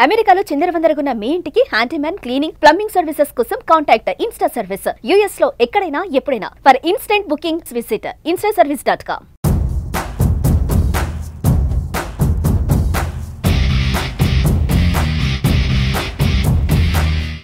అమెరికాలో చిందరవందరగున్న మీ ఇంటికి handyman cleaning plumbing services కోసం కాంటాక్ట్ ఇన్స్టా సర్వీస్. యూఎస్ లో ఎక్కడైనా ఎప్పుడైనా for instant booking visit instaservice.com.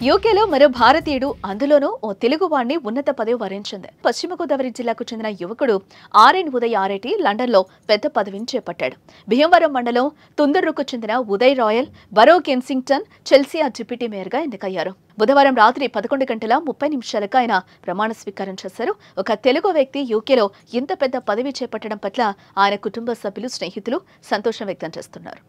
యూకేలో మరో భారతీయుడు, అందులోనూ ఓ తెలుగువాణ్ణి ఉన్నత పదవి వరించింది. పశ్చిమ గోదావరి జిల్లాకు చెందిన యువకుడు ఆర్ఎన్ ఉదయ్ ఆర్ఐటి లండన్లో పెద్ద పదవిని చేపట్టాడు. భీమవరం మండలం తుందర్రుకు చెందిన Uday royal borough Kensington Chelsea deputy మేయర్గా ఎన్నికయ్యారు. బుధవారం రాత్రి 11 గంటల 30 నిమిషాలకు ఆయన ప్రమాణ స్వీకారం చేశారు. ఒక తెలుగు వ్యక్తి యూకేలో ఇంత పెద్ద పదవి చేపట్టడం పట్ల ఆయన కుటుంబ సభ్యులు, స్నేహితులు సంతోషం వ్యక్తం చేస్తున్నారు.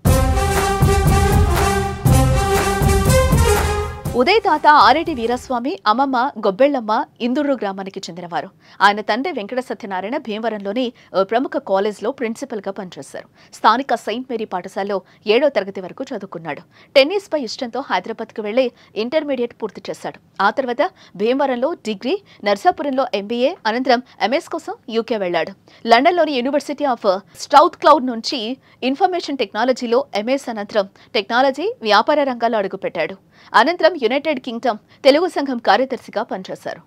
ఉదయ్ తాత ఆరెడ్డి వీరస్వామి, అమ్మమ్మ గొబ్బెళ్లమ్మ ఇందూరు గ్రామానికి చెందినవారు. ఆయన తండ్రి వెంకట సత్యనారాయణ భీమవరంలోని ప్రముఖ కాలేజ్లో ప్రిన్సిపల్గా పనిచేశారు. స్థానిక సెయింట్ మేరీ పాఠశాలలో 7వ తరగతి వరకు చదువుకున్నాడు. టెన్నిస్ పై ఇష్టంతో హైదరాబాద్కు వెళ్లి ఇంటర్మీడియట్ పూర్తి చేశాడు. ఆ తర్వాత భీమవరంలో డిగ్రీ, నర్సాపురంలో ఎంబీఏ, అనంతరం ఎంఎస్ కోసం యూకే వెళ్లాడు. లండన్లోని యూనివర్సిటీ ఆఫ్ స్ట్రౌత్ క్లౌడ్ నుంచి ఇన్ఫర్మేషన్ టెక్నాలజీలో ఎంఎస్ అనంతరం టెక్నాలజీ, వ్యాపార రంగాల్లో అడుగుపెట్టాడు. అనంతరం యునైటెడ్ కింగ్డమ్ తెలుగు సంఘం కార్యదర్శిగా పనిచేశారు.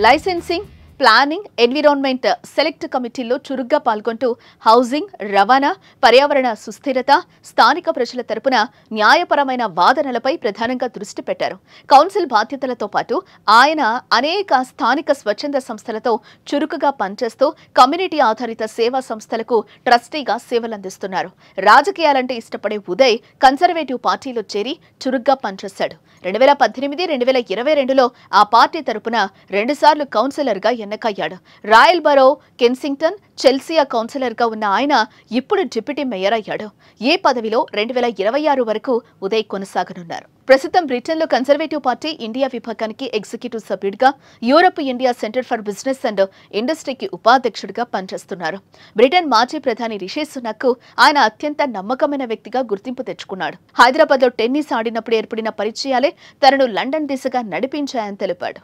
లైసెన్సింగ్, ప్లానింగ్, ఎన్విరాన్మెంట్ సెలెక్ట్ కమిటీల్లో చురుగ్గా పాల్గొంటూ హౌసింగ్, రవాణా, పర్యావరణ సుస్థిరత, స్థానిక ప్రజల తరపున న్యాయపరమైన వాదనలపై ప్రధానంగా దృష్టి పెట్టారు. కౌన్సిల్ బాధ్యతలతో పాటు ఆయన అనేక స్థానిక స్వచ్ఛంద సంస్థలతో చురుకుగా పనిచేస్తూ కమ్యూనిటీ ఆధారిత సేవా సంస్థలకు ట్రస్టీగా సేవలందిస్తున్నారు. రాజకీయాలంటే ఇష్టపడే ఉదయ్ కన్సర్వేటివ్ పార్టీలో చేరి చురుగ్గా పనిచేశాడు. 2018-2022లో ఆ పార్టీ తరపున 2 సార్లు కౌన్సిలర్గా ఎన్నికయ్యాడు. రాయల్ బరో కెన్సింగ్టన్ చెల్సియా కౌన్సిలర్గా ఉన్న ఆయన ఇప్పుడు డిప్యూటీ మేయర్ అయ్యాడు. ఈ పదవిలో 2026 వరకు ఉదయ్ కొనసాగనున్నారు. ప్రస్తుతం బ్రిటన్లో కన్సర్వేటివ్ పార్టీ ఇండియా విభాగానికి ఎగ్జిక్యూటివ్ సభ్యుడిగా, Europe India centre for business and ఇండస్ట్రీకి ఉపాధ్యక్షుడిగా పనిచేస్తున్నారు. బ్రిటన్ మాజీ ప్రధాని రిషి సునక్ ఆయన అత్యంత నమ్మకమైన వ్యక్తిగా గుర్తింపు తెచ్చుకున్నాడు. హైదరాబాద్లో టెన్నిస్ ఆడినప్పుడు ఏర్పడిన పరిచయాలే తనను లండన్ దిశగా నడిపించాయని తెలిపాడు.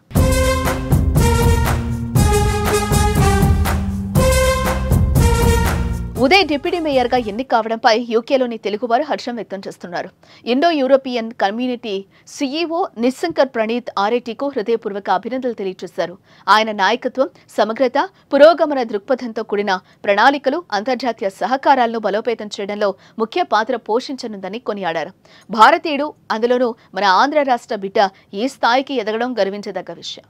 ఉదయ్ డిప్యూటీ మేయర్గా ఎన్నిక కావడంపై యూకేలోని తెలుగువారు హర్షం వ్యక్తం చేస్తున్నారు. Indo European community CEO Nissankar Praneeth ఆర్ఐటికు హృదయపూర్వక అభినందనలు తెలియజేశారు. ఆయన నాయకత్వం, సమగ్రత, పురోగమన దృక్పథంతో కూడిన ప్రణాళికలు అంతర్జాతీయ సహకారాలను బలోపేతం చేయడంలో ముఖ్య పాత్ర పోషించనుందని కొనియాడారు. భారతీయుడు, అందులోనూ మన ఆంధ్ర రాష్ట్ర బిడ్డ ఈ స్థాయికి ఎదగడం గర్వించదగ్గ విషయం.